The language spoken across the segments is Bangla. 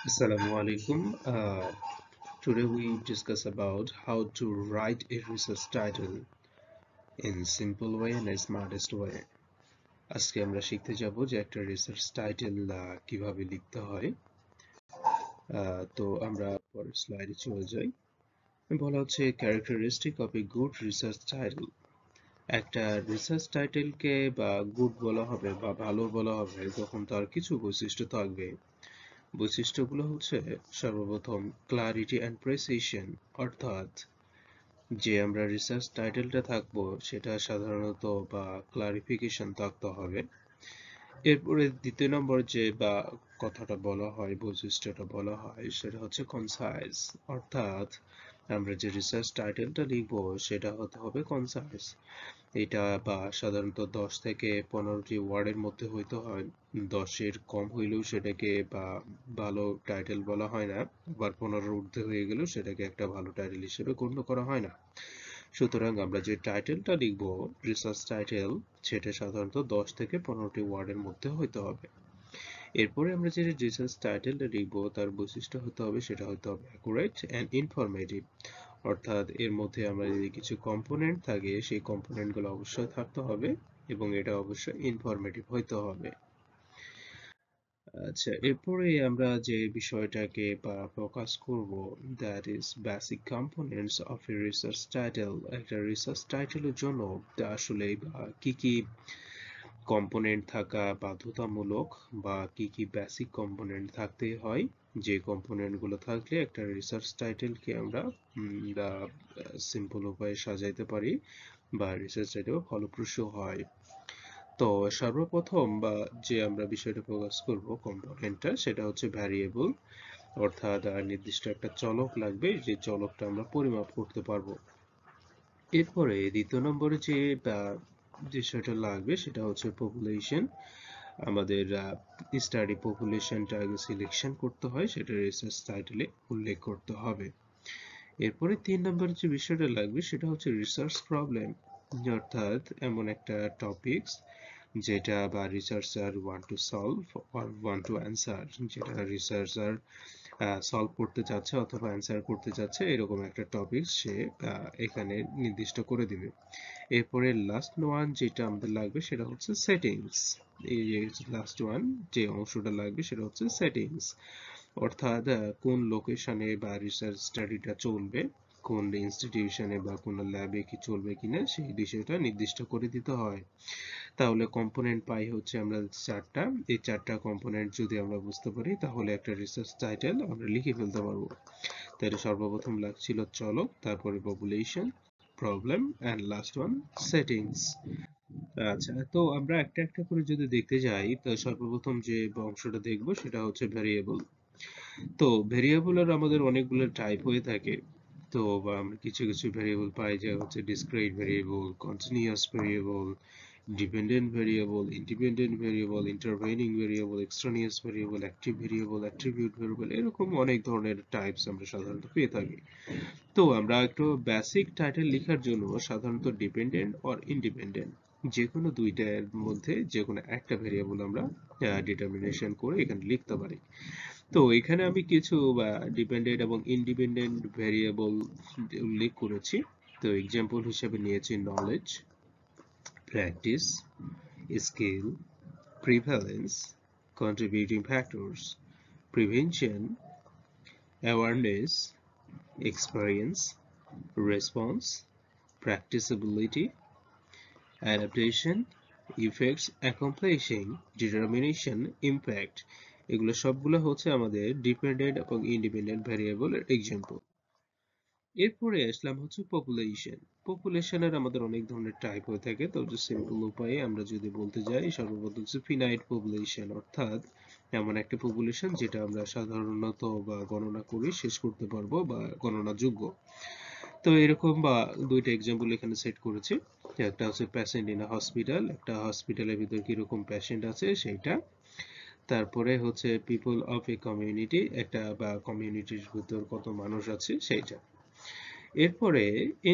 Assalamu alaikum. Today we discuss about how to write a research title in simple way and a smartest way. আজকে আমরা শিখতে যাব যে একটা রিসার্চ টাইটেল কিভাবে লিখতে হয়। তো আমরা পরের স্লাইডে চলে যাই। বলা হচ্ছে characteristic of a good research title. একটা রিসার্চ টাইটেলকে বা গুড বলা হবে বা ভালো বলা হবে তখন তার কিছু বৈশিষ্ট্য থাকবে। বৈশিষ্ট্যগুলো হচ্ছে সর্বপ্রথম ক্লারিটি অ্যান্ড প্রেসিশন, অর্থাৎ যে আমরা রিসার্চ টাইটেলটা থাকবো সেটা সাধারণত বা ক্লারিফিকেশন থাকতে হবে। এরপরে দ্বিতীয় নম্বর যে বা কথাটা বলা হয়, বৈশিষ্ট্যটা বলা হয় সেটা হচ্ছে কনসাইজ, অর্থাৎ আমরা যে রিসার্চ টাইটেলটা লিখবো সেটা হতে হবে কনসাইজ। এটা বা সাধারণত 10 থেকে 15টি ওয়ার্ডের মধ্যে হইতে হয়। 10-এর কম হইলেও সেটাকে বা ভালো টাইটেল বলা হয় না, আবার 15-এর ঊর্ধ্বে হয়ে গেলেও সেটাকে একটা ভালো টাইটেল হিসেবে গণ্য করা হয় না। সুতরাং আমরা যে টাইটেলটা লিখব, রিসার্চ টাইটেল, সেটা সাধারণত 10 থেকে 15টি ওয়ার্ডের মধ্যে হইতে হবে। এরপরে আমরা যে রিসার্চ টাইটেলটা লিখব তার বৈশিষ্ট্য হতে হবে, সেটা হতে হবে অ্যাকুরেট অ্যান্ড ইনফরমেটিভ, অর্থাৎ এর মধ্যে আমরা যদি কিছু কম্পোনেন্ট থাকে সেই কম্পোনেন্টগুলো অবশ্যই থাকতে হবে এবং এটা অবশ্যই ইনফরমেটিভ হইতে হবে। আচ্ছা, এরপরে আমরা যে বিষয়টাকে বা ফোকাস করব, that is basic components of a research title. একটা রিসার্চ টাইটেলের জন্য আসলে কি কি কম্পোনেন্ট থাকা বাধ্যতামূলক বা কি কি বেসিক কম্পোনেন্ট থাকতেই হয়, যে কম্পোনেন্টগুলো থাকলে একটা রিসার্চ টাইটেলকে আমরা সিম্পল উপায়ে সাজাইতে পারি বা রিসার্চ টাইটেল ফলপ্রসূ হয়। তো সর্বপ্রথম বা যে আমরা বিষয়টা ফোকাস করব কম্পোনেন্টটা, সেটা হচ্ছে ভ্যারিয়েবল, অর্থাৎ নির্দিষ্ট একটা চলক লাগবে যে চলকটা আমরা পরিমাপ করতে পারবো। এরপরে দ্বিতীয় নম্বরে যে বিষয়টা লাগবে সেটা হচ্ছে পপুলেশন। আমাদের স্টাডি পপুলেশনটা আগে সিলেকশন করতে হয়, সেটা রিসার্চ টাইটেলে উল্লেখ করতে হবে। এরপরে 3 নম্বরে যে বিষয়টা লাগবে সেটা হচ্ছে রিসার্চ প্রবলেম, অর্থাৎ এমন একটা টপিকস যেটা বা researcher want to solve or want to answer, যেটা রিসার্চার সলভ করতে চাচ্ছে অথবা অ্যান্সার করতে চাচ্ছে, এরকম একটা টপিক সে এখানে নির্দিষ্ট করে দিবে। এরপরে লাস্ট ওয়ান যেটা আমাদের লাগবে সেটা হচ্ছে সেটিংস। এই যে লাস্ট ওয়ান যে অংশটা লাগবে সেটা হচ্ছে সেটিংস, অর্থাৎ কোন লোকেশনে বা রিসার্চ স্টাডিটা চলবে, কোন ইনস্টিটিউশনে বা কোন ল্যাবে কি চলবে কিনা সেই বিষয়টা নির্দিষ্ট করে দিতে হয়। তাহলে কম্পোনেন্ট পাই হচ্ছে আমরা চারটা। এই চারটা কম্পোনেন্ট যদি আমরা বুঝতে পারি তাহলে একটা রিসার্চ টাইটেল আমরা লিখে ফেলতে পারবো। তাহলে সর্বপ্রথম লাগছিল চলক, তারপরে population, problem and last one settings. আচ্ছা, তো আমরা একটা একটা করে যদি দেখতে যাই, তো সর্বপ্রথম যে অংশটা দেখবো সেটা হচ্ছে ভ্যারিয়েবল। তো ভেরিয়েবলের আমাদের অনেকগুলো টাইপ হয়ে থাকে। তো বা আমরা কিছু কিছু ভেরিয়েবল পাই যে হচ্ছে discrete variable, continuous variable, dependent variable, independent variable, intervening variable, extraneous variable, active variable, attribute variable, এরকম অনেক ধরনের টাইপস আমরা সাধারণত পেয়ে থাকি। তো আমরা একটু বেসিক টাইটেল লেখার জন্য সাধারণত ডিপেন্ডেন্ট অর ইন্ডিপেন্ডেন্ট যে কোনো দুইটার মধ্যে যে কোনো একটা ভেরিয়েবল আমরা ডিটারমিনেশন করে এখানে লিখতে পারি। তো এখানে আমি কিছু ডিপেন্ডেন্ট এবং ইন্ডিপেন্ডেন্ট ভেরিয়েবল উল্লেখ করেছি। তো এক্সাম্পল হিসেবে নিয়েছি knowledge, practice, skill, prevalence, contributing factors, prevention, awareness, experience, response, practicability, adaptation, effects, accomplishing, determination, impact। এগুলো সবগুলো হচ্ছে আমাদের ডিপেন্ডেন্ট এবং ইন্ডিপেন্ডেন্ট ভ্যারিয়েবলের এক্সাম্পল। এরপরে আসলাম হচ্ছে পপুলেশন। পপুলেশনের আমাদের অনেক ধরনের টাইপ হয়ে থাকে। তো যে সিম্পল উপায়ে আমরা যদি বলতে যাই, সর্বপ্রথম হচ্ছে ফিনাইট পপুলেশন, অর্থাৎ এমন একটা পপুলেশন যেটা আমরা সাধারণত বা গণনা করে শেষ করতে পারবো বা গণনাযোগ্য। তো এরকম দুইটা এক্সাম্পল এখানে সেট করেছি। একটা হচ্ছে পেশেন্ট ইন হসপিটাল, একটা হসপিটালের ভিতর কিরকম পেশেন্ট আছে সেইটা। তারপরে হচ্ছে পিপল অফ এ কমিউনিটি, একটা বা কমিউনিটির ভিতর কত মানুষ আছে সেইটা। এরপরে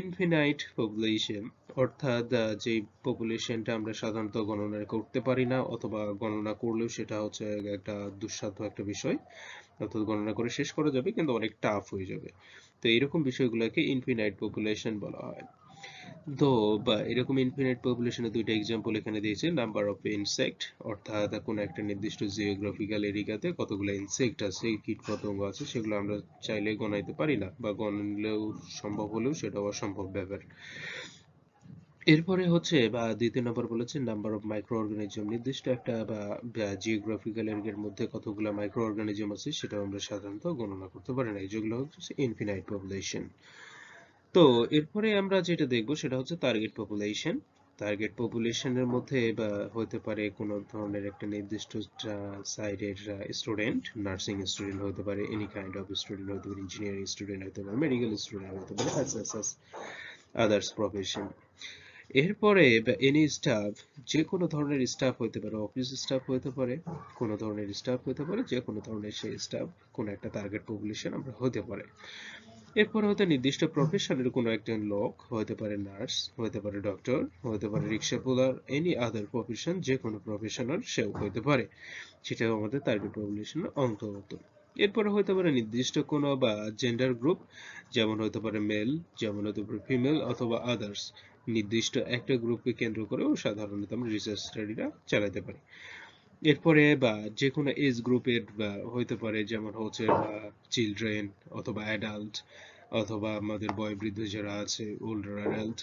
ইনফিনাইট পপুলেশন, অর্থাৎ যে পপুলেশনটা আমরা সাধারণত গণনা করতে পারি না, অথবা গণনা করলেও সেটা হচ্ছে একটা দুঃসাধ্য একটা বিষয়, অর্থাৎ গণনা করে শেষ করা যাবে কিন্তু অনেক টাফ হয়ে যাবে। তো এরকম বিষয়গুলোকে ইনফিনাইট পপুলেশন বলা হয়। তো বা এরকম ইনফিনিট পপুলেশনের দুইটা এক্সাম্পল এখানে দিয়েছে। নাম্বার অফ ইনসেক্ট, অর্থাৎ কোনো একটা নির্দিষ্ট জিওগ্রাফিক্যাল এরিয়াতে কতগুলো ইনসেক্ট আছে, কীট পতঙ্গ আছে, সেগুলো আমরা চাইলে গণাইতে পারি না, বা গণলেও সম্ভব হলেও সেটা অসম্ভব ব্যাপার। এরপরে হচ্ছে বা দ্বিতীয় নম্বর বলেছে নাম্বার অফ মাইক্রো অর্গানিজম, নির্দিষ্ট একটা বা জিওগ্রাফিক্যাল এরিয়ার মধ্যে কতগুলো মাইক্রো অর্গানিজম আছে সেটা আমরা সাধারণত গণনা করতে পারি না, যেগুলো হচ্ছে ইনফিনাইট পপুলেশন। তো এরপরে আমরা যেটা দেখব সেটা হচ্ছে টার্গেট পপুলেশন। টার্গেট পপুলেশনের মধ্যে বা হতে পারে কোনো ধরনের একটা নির্দিষ্ট সাইডের স্টুডেন্ট, নার্সিং স্টুডেন্ট হতে পারে, এনি কাইন্ড অফ স্টুডেন্ট হতে পারে, ইঞ্জিনিয়ারিং স্টুডেন্ট হতে পারে, মেডিকেল স্টুডেন্ট হতে পারে, আদার্স প্রফেশন। এরপরে এনি স্টাফ, যে কোনো ধরনের স্টাফ হতে পারে, অফিস স্টাফ হতে পারে, কোনো ধরনের স্টাফ হতে পারে, যে কোনো ধরনের সেই স্টাফ কোনো একটা টার্গেট পপুলেশন আমরা হতে পারে। এরপরে হয়তো নির্দিষ্ট প্রফেশনের কোনো একজন লোক হতে পারে, নার্স হতে পারে, ডক্টর হতে পারে, রিক্সা পুলার, এনি আদার প্রফেশন, যে কোনো প্রফেশনাল সেও হতে পারে, সেটাও আমাদের টার্গেট পপুলেশনের অন্তর্গত। এরপরে হতে পারে নির্দিষ্ট কোনো বা জেন্ডার গ্রুপ, যেমন হতে পারে মেল, যেমন হতে পারে ফিমেল, অথবা আদার্স, নির্দিষ্ট একটা গ্রুপকে কেন্দ্র করেও সাধারণত আমরা রিসার্চ স্টাডিটা চালাতে পারি। এরপরে বা যে কোনো এজ গ্রুপের বা হইতে পারে, যেমন হচ্ছে বা চিলড্রেন, অথবা অ্যাডাল্ট, অথবা আমাদের বয়োবৃদ্ধ যারা আছে, ওল্ডার অ্যাডাল্ট,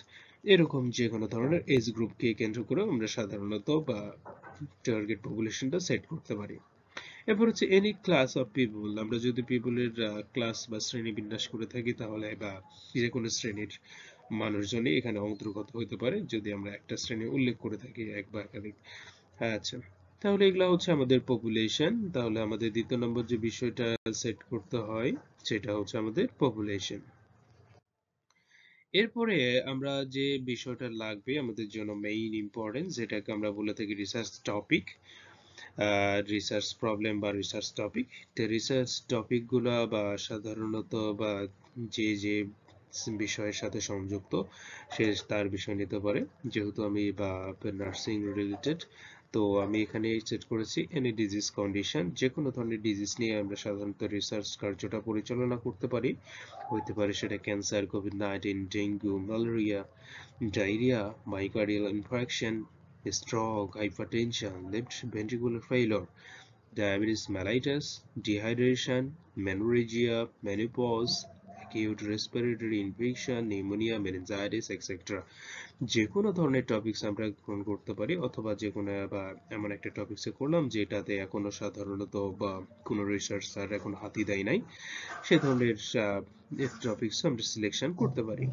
এরকম যে কোনো ধরনের এজ গ্রুপকে কেন্দ্র করে আমরা সাধারণত বা টার্গেট পপুলেশনটা সেট করতে পারি। এরপর হচ্ছে এনি ক্লাস অফ পিপল, আমরা যদি পিপলের ক্লাস বা শ্রেণী বিন্যাস করে থাকি তাহলে বা যে কোনো শ্রেণীর মানুষজনই এখানে অন্তর্গত হতে পারে, যদি আমরা একটা শ্রেণী উল্লেখ করে থাকি এক বা একাধিক। আচ্ছা, তাহলে এগুলা হচ্ছে আমাদের পপুলেশন। তাহলে আমাদের দ্বিতীয় নম্বর যে বিষয়টা সেট করতে হয় সেটা হচ্ছে আমাদের পপুলেশন। এরপরে আমরা যে বিষয়টা লাগবে আমাদের জন্য মেইন ইম্পর্টেন্স, যেটাকে আমরা বলে থাকি রিসার্চ টপিক, রিসার্চ প্রবলেম বা রিসার্চ টপিক। তো রিসার্চ টপিক গুলা বা সাধারণত বা যে যে বিষয়ের সাথে সংযুক্ত সে তার বিষয় নিতে পারে। যেহেতু আমি বা নার্সিং রিলেটেড, তো আমি এখানে সেট করেছি এনি ডিজিজ কন্ডিশন, যে কোনো ধরনের ডিজিজ নিয়ে আমরা সাধারণত রিসার্চ কার্যটা পরিচালনা করতে পারি। হইতে পারে সেটা cancer, COVID-19, dengue, malaria, diarrhoea, myocardial infarction, stroke, hypertension, left ventricular failure, diabetes mellitus, dehydration, menorrhagia, menopause, acute respiratory infection, pneumonia, meningitis, etc. যে কোনো ধরনের টপিকস আমরা গ্রহণ করতে পারি, অথবা যে কোনো বা এমন একটা টপিকসে করলাম যেটাতে এখনো সাধারণত বা কোনো রিসার্চার এখন হাতি দেয় নাই, সে ধরনের টপিকস আমরা সিলেকশন করতে পারি।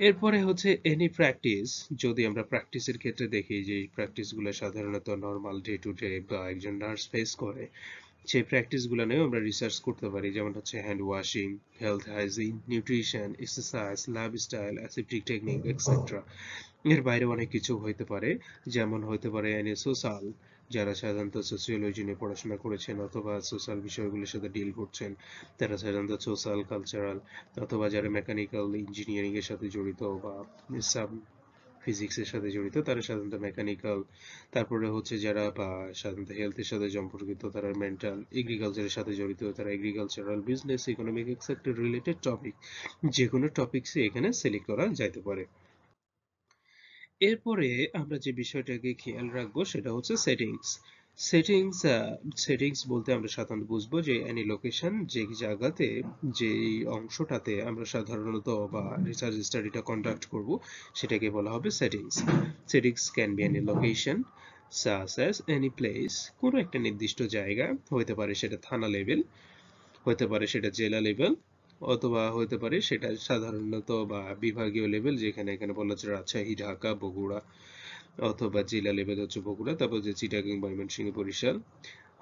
এরপরে হচ্ছে এনি প্র্যাকটিস, যদি আমরা প্র্যাকটিসের ক্ষেত্রে দেখি যে প্র্যাকটিসগুলো সাধারণত নর্মাল ডে টু ডে বা একজন নার্স ফেস করে, সেই প্র্যাকটিসগুলো নিয়েও আমরা রিসার্চ করতে পারি, যেমন হচ্ছে hand washing, health hygiene, nutrition, exercise, lifestyle, aseptic technique, etcetera. এর বাইরে অনেক কিছু হইতে পারে, যেমন হইতে পারে এনি সোশ্যাল, যারা সাধারণত সোশিওলজি নিয়ে পড়াশোনা করেছেন অথবা সোশ্যাল বিষয়গুলোর সাথে ডিল করছেন, তারা সাধারণত সোশ্যাল, কালচারাল, অথবা যারা মেকানিক্যাল ইঞ্জিনিয়ারিং এর সাথে জড়িত বা সাব ফিজিক্সের সাথে জড়িত তারা সাধারণত মেকানিক্যাল। তারপরে হচ্ছে যারা বা সাধারণত হেলথের সাথে সম্পর্কিত তারা মেন্টাল, এগ্রিকালচারের সাথে জড়িত তারা agricultural, business, economic, sector related topic, যে কোনো টপিকসে এখানে সিলেক্ট করা যাইতে পারে। এরপরে আমরা যে বিষয়টাকে খেয়াল রাখবো সেটা হচ্ছে সেটিংস। সেটিংস সেটিংস বলতে আমরা সাধারণত বুঝবো যে এনি লোকেশন, যে জায়গাতে, যে অংশটাতে আমরা সাধারণত বা রিসার্চ স্টাডিটা কন্ডাক্ট করব সেটাকে বলা হবে settings. Settings can be any location such as any place, কোনো একটা নির্দিষ্ট জায়গা, হতে পারে সেটা থানা লেভেল, হতে পারে সেটা জেলা লেভেল, অথবা হতে পারে সেটা সাধারণত বা বিভাগীয় লেভেল, যেখানে এখানে বলা হচ্ছে রাজশাহী, ঢাকা, বগুড়া, অথবা জেলা লেভেল হচ্ছে বগুড়া, তারপর যে চিটাগাং, ময়মনসিংহ, বরিশাল।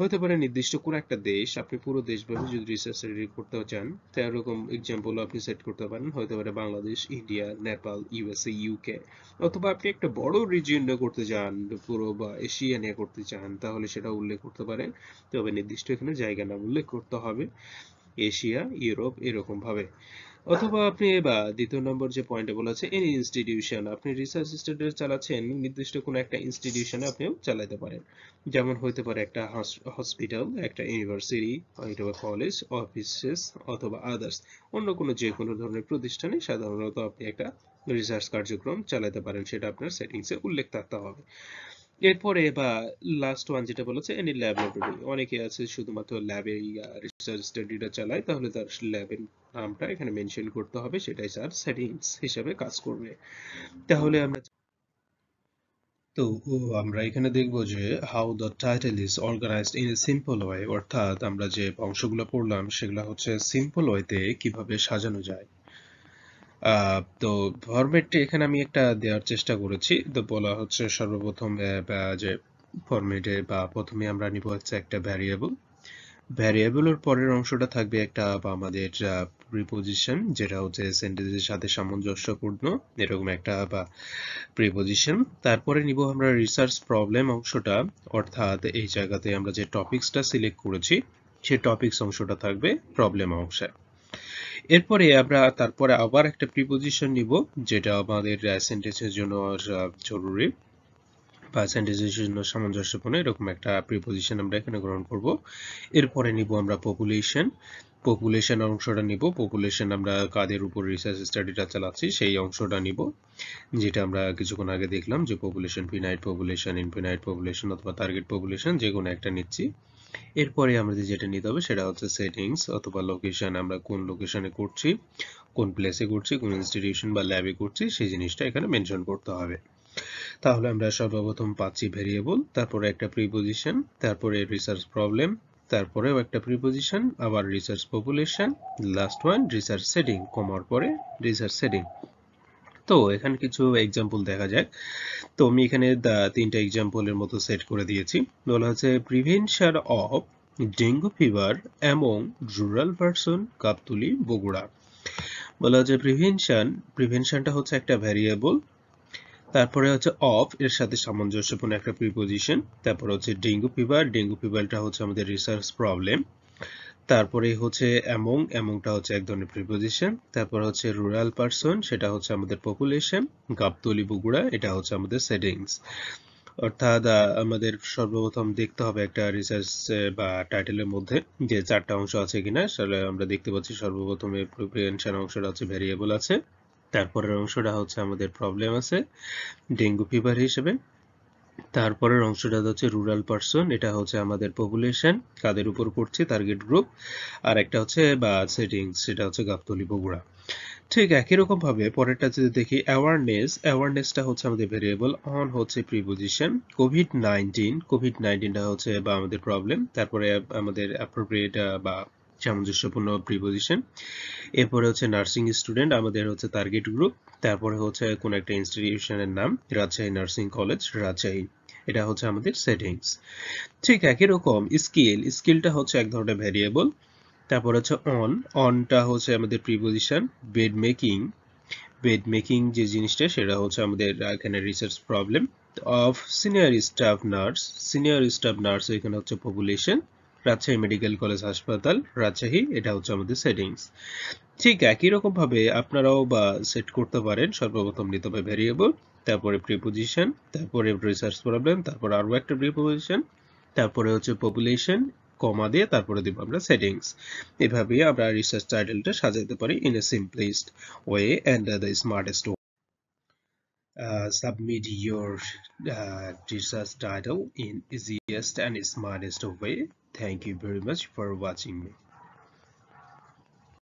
হতে পারে নির্দিষ্ট কোনো একটা দেশ, আপনি পুরো দেশব্যাপী যদি রিসার্চ স্টাডি করতে চান তো এরকম এক্সাম্পল আপনি সেট করতে পারেন, হতে পারে Bangladesh, India, Nepal, USA, UK. অথবা আপনি একটা বড় রিজিয়ন নিয়ে করতে চান, পুরো বা এশিয়া নিয়ে করতে চান, তাহলে সেটা উল্লেখ করতে পারেন। তবে নির্দিষ্ট এখানে জায়গা নাম উল্লেখ করতে হবে, এশিয়া, ইউরোপ, এরকম ভাবে। অথবা আপনি বা দ্বিতীয় নম্বর যে পয়েন্টে বলেছে এনি ইনস্টিটিউশন, আপনি রিসার্চ স্টাডি চালাচ্ছেন নির্দিষ্ট কোনো একটা ইনস্টিটিউশনে আপনিও চালাতে পারেন। যেমন হইতে পারে একটা হসপিটাল, একটা ইউনিভার্সিটি, অথবা কলেজ, অফিসেস, অথবা আদার্স, অন্য কোনো যে কোনো ধরনের প্রতিষ্ঠানে সাধারণত আপনি একটা রিসার্চ কার্যক্রম চালাতে পারেন, সেটা আপনার সেটিংসে উল্লেখ থাকতে হবে। এরপরে বা লাস্ট ওয়ান যেটা বলেছে এনি ল্যাবরেটরি, অনেকে আছে শুধুমাত্র ল্যাবে রিসার্চ স্টাডিটা চালায়, তাহলে তার ল্যাবের নামটা এখানে মেনশন করতে হবে, সেটাই তার সেটিংস হিসেবে কাজ করবে। তাহলে আমরা তো আমরা এখানে দেখব যে how the title is organised in a simple way, অর্থাৎ আমরা যে অংশগুলো পড়লাম সেগুলো হচ্ছে সিম্পল ওয়েতে কিভাবে সাজানো যায়। তো ফরম্যাটটি এখানে আমি একটা দেওয়ার চেষ্টা করেছি। তো বলা হচ্ছে সর্বপ্রথম যে ফরম্যাটে বা প্রথমে আমরা নিব হচ্ছে একটা ভ্যারিয়েবল। ভ্যারিয়েবলের পরের অংশটা থাকবে একটা বা আমাদের প্রিপোজিশন, যেটা হচ্ছে সেন্টেন্সের সাথে সামঞ্জস্যপূর্ণ এরকম একটা বা প্রিপোজিশন। তারপরে নিব আমরা রিসার্চ প্রবলেম অংশটা, অর্থাৎ এই জায়গাতে আমরা যে টপিকসটা সিলেক্ট করেছি সেই টপিকস অংশটা থাকবে প্রবলেম অংশে। এরপরে আমরা তারপরে আবার একটা প্রিপোজিশন নিব, যেটা আমাদের সেন্টেন্সের জন্য জরুরি বা সেন্টেন্সের জন্য সামঞ্জস্যপূর্ণ এরকম একটা প্রিপোজিশন আমরা এখানে গ্রহণ করব। এরপরে নিব আমরা পপুলেশন। পপুলেশন অংশটা নিব, পপুলেশন আমরা কাদের উপর রিসার্চ স্টাডিটা চালাচ্ছি সেই অংশটা নিব, যেটা আমরা কিছুক্ষণ আগে দেখলাম যে population, finite population, infinite population অথবা টার্গেট পপুলেশন, যে কোনো একটা নিচ্ছি। এরপরে আমাদের যেটা নিতে হবে সেটা হচ্ছে সেটিংস অথবা লোকেশন, আমরা কোন লোকেশনে করছি, কোন প্লেসে করছি, কোন ইনস্টিটিউশন বা ল্যাবে করছি সেই জিনিসটা এখানে মেনশন করতে হবে। তাহলে আমরা সর্বপ্রথম পাচ্ছি ভেরিয়েবল, তারপরে একটা প্রিপোজিশন, তারপরে রিসার্চ প্রবলেম, তারপরেও একটা প্রিপোজিশন, আবার research population, last one research setting, কমার পরে রিসার্চ সেটিং। তো এখানে কিছু এক্সাম্পল দেখা যাক। তো আমি এখানে তিনটা এক্সাম্পলের মতো সেট করে দিয়েছি। বলা হচ্ছে prevention of dengue fever among rural person, Gabtali, Bogura. বলা হচ্ছে প্রিভেনশনটা হচ্ছে একটা ভ্যারিয়েবল, তারপরে হচ্ছে অফ এর সাথে সামঞ্জস্যপূর্ণ একটা প্রিপোজিশন, তারপরে হচ্ছে ডেঙ্গু ফিভার, ডেঙ্গু ফিভারটা হচ্ছে আমাদের রিসার্চ প্রবলেম, তারপরে হচ্ছে অ্যামংটা হচ্ছে এক ধরনের প্রিপোজিশন, তারপর হচ্ছে রুরাল পারসন, সেটা হচ্ছে আমাদের পপুলেশন, গাবতলী, বগুড়া, এটা হচ্ছে আমাদের সেটিংস। অর্থাৎ আমাদের সর্বপ্রথম দেখতে হবে একটা রিসার্চ বা টাইটেলের মধ্যে যে চারটা অংশ আছে কিনা। আসলে আমরা দেখতে পাচ্ছি সর্বপ্রথমে প্রিভেনশন অংশটা হচ্ছে ভ্যারিয়েবল আছে, তারপরের অংশটা হচ্ছে আমাদের প্রবলেম আছে ডেঙ্গু ফিভার হিসেবে, তারপরের অংশটা হচ্ছে রুরাল পারসন, এটা হচ্ছে আমাদের পপুলেশন, কাদের উপর করছি টার্গেট গ্রুপ, আর একটা হচ্ছে বা সেটিংস, সেটা হচ্ছে গাবতলী, বগুড়া। ঠিক একই রকম ভাবে পরেরটা যদি দেখি অ্যাওয়ারনেসটা হচ্ছে আমাদের ভেরিয়েবল, অন হচ্ছে প্রিপোজিশন, কোভিড-19টা হচ্ছে বা আমাদের প্রবলেম, তারপরে আমাদের অ্যাপ্রোপ্রিয়েট বা সামঞ্জস্যপূর্ণ প্রিপোজিশন, এরপরে হচ্ছে নার্সিং স্টুডেন্ট আমাদের হচ্ছে টার্গেট গ্রুপ, তারপরে হচ্ছে কোন একটা ইনস্টিটিউশনের নাম, রাজশাহী নার্সিং কলেজ, রাজশাহী, এটা হচ্ছে আমাদের সেটিংস। ঠিক একই রকম স্কিলটা হচ্ছে এক ধরনের ভ্যারিয়েবল, তারপর হচ্ছে অনটা হচ্ছে আমাদের প্রিপোজিশন, বেড মেকিং যে জিনিসটা সেটা হচ্ছে আমাদের এখানে research problem, of senior staff nurse এখানে হচ্ছে পপুলেশন, রাজশাহী মেডিকেল কলেজ হাসপাতাল, রাজশাহী, এটা হচ্ছে আমাদের সেটিংস। ঠিক একই রকম ভাবে আপনারাও বা সেট করতে পারেন। সর্বপ্রথম নিতে হবে ভেরিয়েবল, তারপরে প্রিপোজিশন, তারপরে রিসার্চ প্রবলেম, তারপর আরো একটা প্রিপোজিশন, তারপরে হচ্ছে পপুলেশন, কমা দিয়ে তারপরে দিব আমরা সেটিংস। এভাবে আমরা রিসার্চ টাইটেলটা সাজাতে পারি in a simplest way and the smartest way. Submit your research title in easiest and smartest way. Thank you very much for watching me.